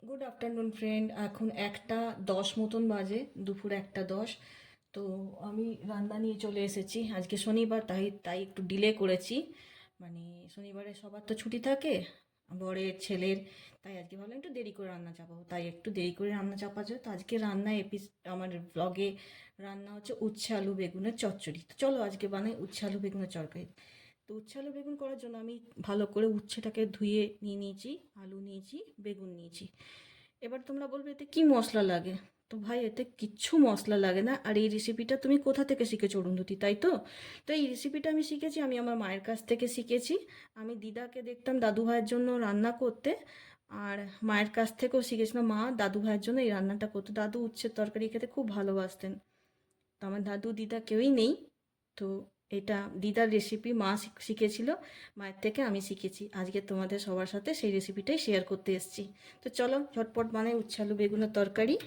Good afternoon friend. এখন 1টা 10 মতন বাজে, দুপুর 1টা 10। তো আমি রান্না নিয়ে চলে এসেছি। আজকে শনিবার, তাই তাই একটু ডিলে করেছি। মানে শনিবারে সবার তো ছুটি থাকে, বরের ছেলের। তাই আজকে ভাবলাম একটু দেরি করে রান্না চাপাবো, তাই একটু দেরি করে রান্না চাপাচ্ছে। তো আজকে রান্না আমার ব্লগে রান্না হচ্ছে উচ্ছে আলু বেগুনের চচ্চড়ি। তো চলো আজকে বানাই উচ্ছে আলু বেগুনের তরকারি। তো উচ্ছে আলু বেগুন করার জন্য আমি ভালো করে উচ্ছেটাকে ধুয়ে নিয়ে নিয়েছি, আলু নিয়েছি, বেগুন নিয়েছি। এবার তোমরা বলবে এতে কি মশলা লাগে। তো ভাই, এতে কিচ্ছু মশলা লাগে না। আর এই রেসিপিটা তুমি কোথা থেকে শিখেছো অরুন্ধতী, তাই তো? তো এই রেসিপিটা আমি শিখেছি, আমি আমার মায়ের কাছ থেকে শিখেছি। আমি দিদাকে দেখতাম দাদু ভাইয়ের জন্য রান্না করতে, আর মায়ের কাছ থেকেও শিখেছিলাম। মা দাদু ভাইয়ের জন্য এই রান্নাটা করতো। দাদু উচ্ছের তরকারি খেতে খুব ভালোবাসতেন। তো আমার দাদু দিদা কেউই নেই। তো এটা দিদার রেসিপি মা শিখেছিল, মায়ের থেকে আমি শিখেছি। আজকে তোমাদের সবার সাথে সেই রেসিপিটাই শেয়ার করতে এসেছি। তো চলো ঝটপট বানাই উচ্ছে আলু বেগুনের তরকারি।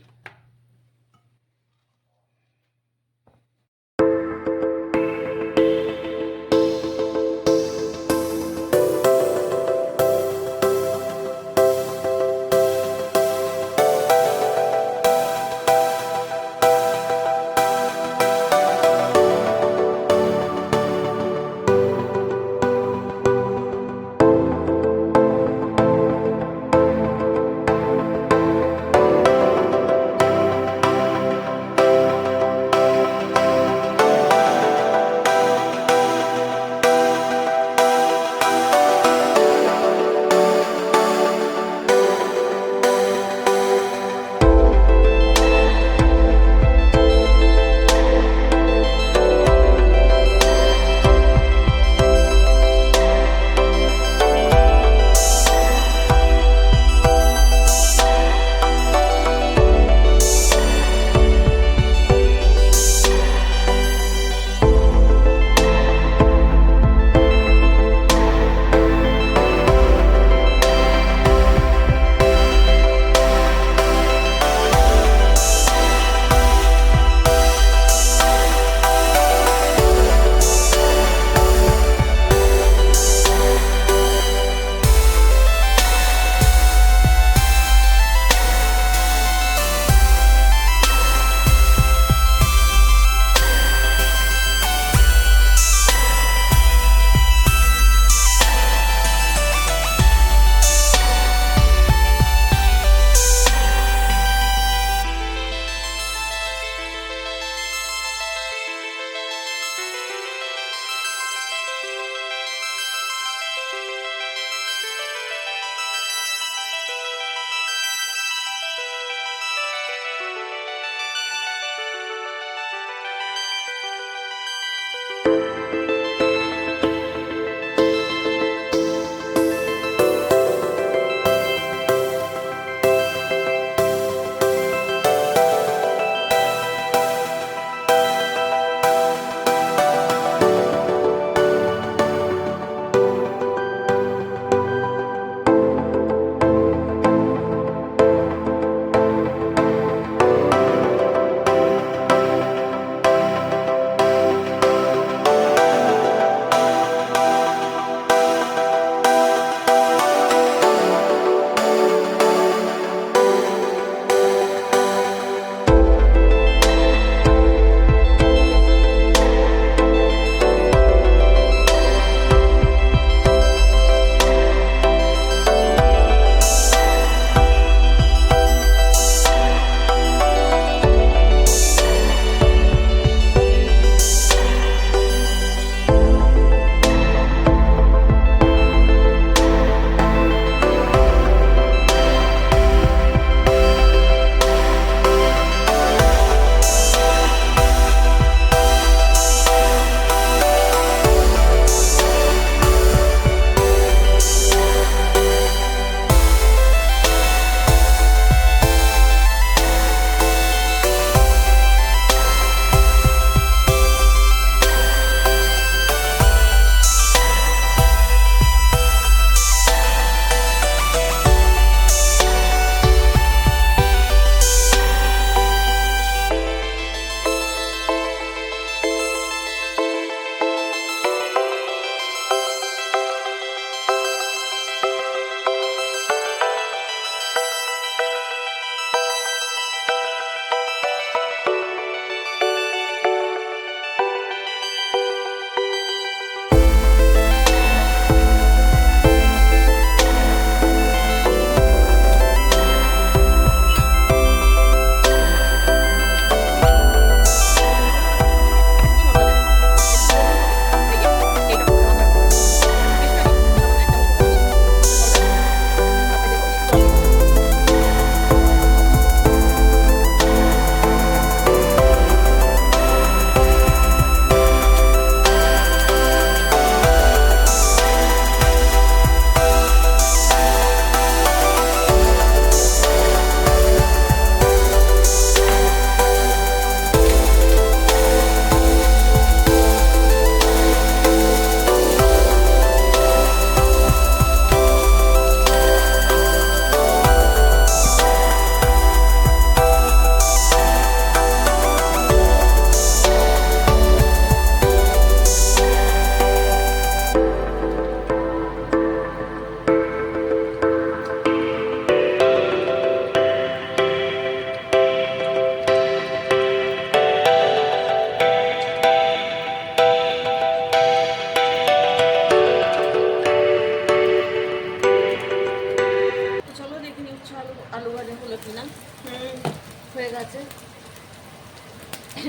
গেছে।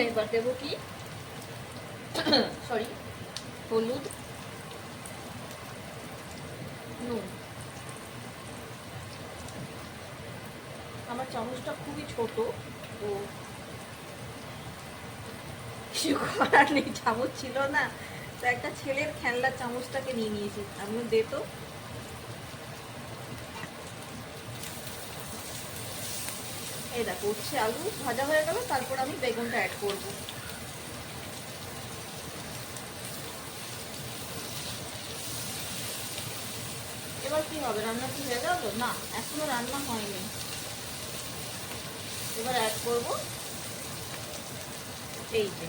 এবার দেবো কি সরি, হলুদ, নুন। আমার চামচটা খুবই ছোট, তো কিছু করার নেই, চামচ ছিল না, তো একটা ছেলের খেলনার চামচটাকে নিয়ে নিয়েছি। আমিও দে তো। এই দেখো উচ্ছে আলু ভাজা হয়ে গেল, তারপর আমি বেগুনটা অ্যাড করব। এবার কি হবে, রান্না কি হয়ে গেল? না, এখনো রান্না হয়নি। এবার অ্যাড করব এই যে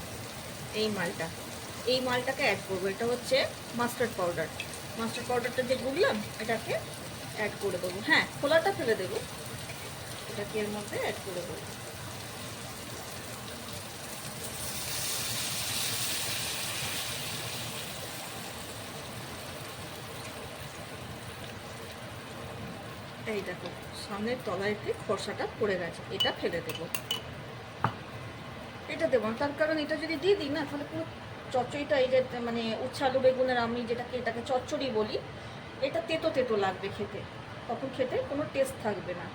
এই মালটা, এই মালটাকে অ্যাড করবো। এটা হচ্ছে মাস্টার্ড পাউডার। মাস্টার্ড পাউডারটা যে গুললাম এটাকে অ্যাড করে দেবো। হ্যাঁ, খোলাটা ফেলে দেবো, এটাকে এর মধ্যে অ্যাড করে দেবো। এই দেখো সামনের তলায় খোসাটা পড়ে গেছে, এটা ফেলে দেবো। এটা দেবো না, তার কারণ এটা যদি দিয়ে দিই না, তাহলে পুরো চচ্চড়িটা, এই যে মানে উচ্ছে আলু বেগুনের, আমি এটাকে চচ্চড়ি বলি, এটা তেতো তেতো লাগবে খেতে, তখন খেতে কোনো টেস্ট থাকবে না।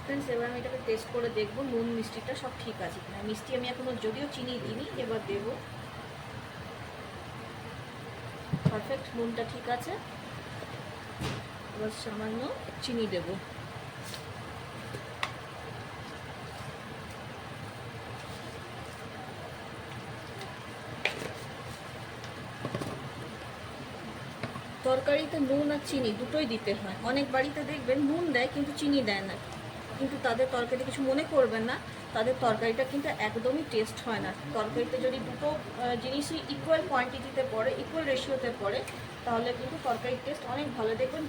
ফ্রেন্ডস, এবার আমি এটাকে টেস্ট করে দেখবো নুন মিষ্টিটা সব ঠিক আছে কিনা। মিষ্টি আমি এখনো যদিও চিনি দিইনি, এবার দেবো। পারফেক্ট, নুনটা ঠিক আছে। এবার সামান্য চিনি দেবো। তরকারিতে নুন আর চিনি দুটোই দিতে হয়। অনেক বাড়িতে দেখবেন নুন দেয় কিন্তু চিনি দেয় না, কিন্তু তাদের তরকারিতে কিছু মনে করবেন না, তাদের তরকারিটা কিন্তু একদমই টেস্ট হয় না। তরকারিতে যদি দুটো জিনিসই ইকুয়াল কোয়ান্টিটিতে পড়ে, ইকুয়াল রেশিওতে পড়ে, তাহলে কিন্তু তরকারির টেস্ট অনেক ভালো। দেখবেন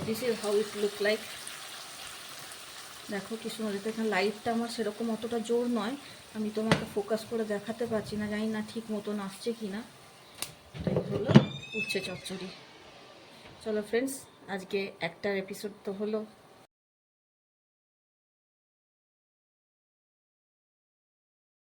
this is how it look like. দেখো কি সুন্দর, এখানে লাইটটা আমার সেরকম অতটা জোর নয়, আমি তোমাকে ফোকাস করে দেখাতে পারছি না, জানি না ঠিক মতন আসছে কি না। এটাই হলো উচ্ছে চচ্চড়ি। চলো ফ্রেন্ডস, আজকে একটার এপিসোড তো হলো,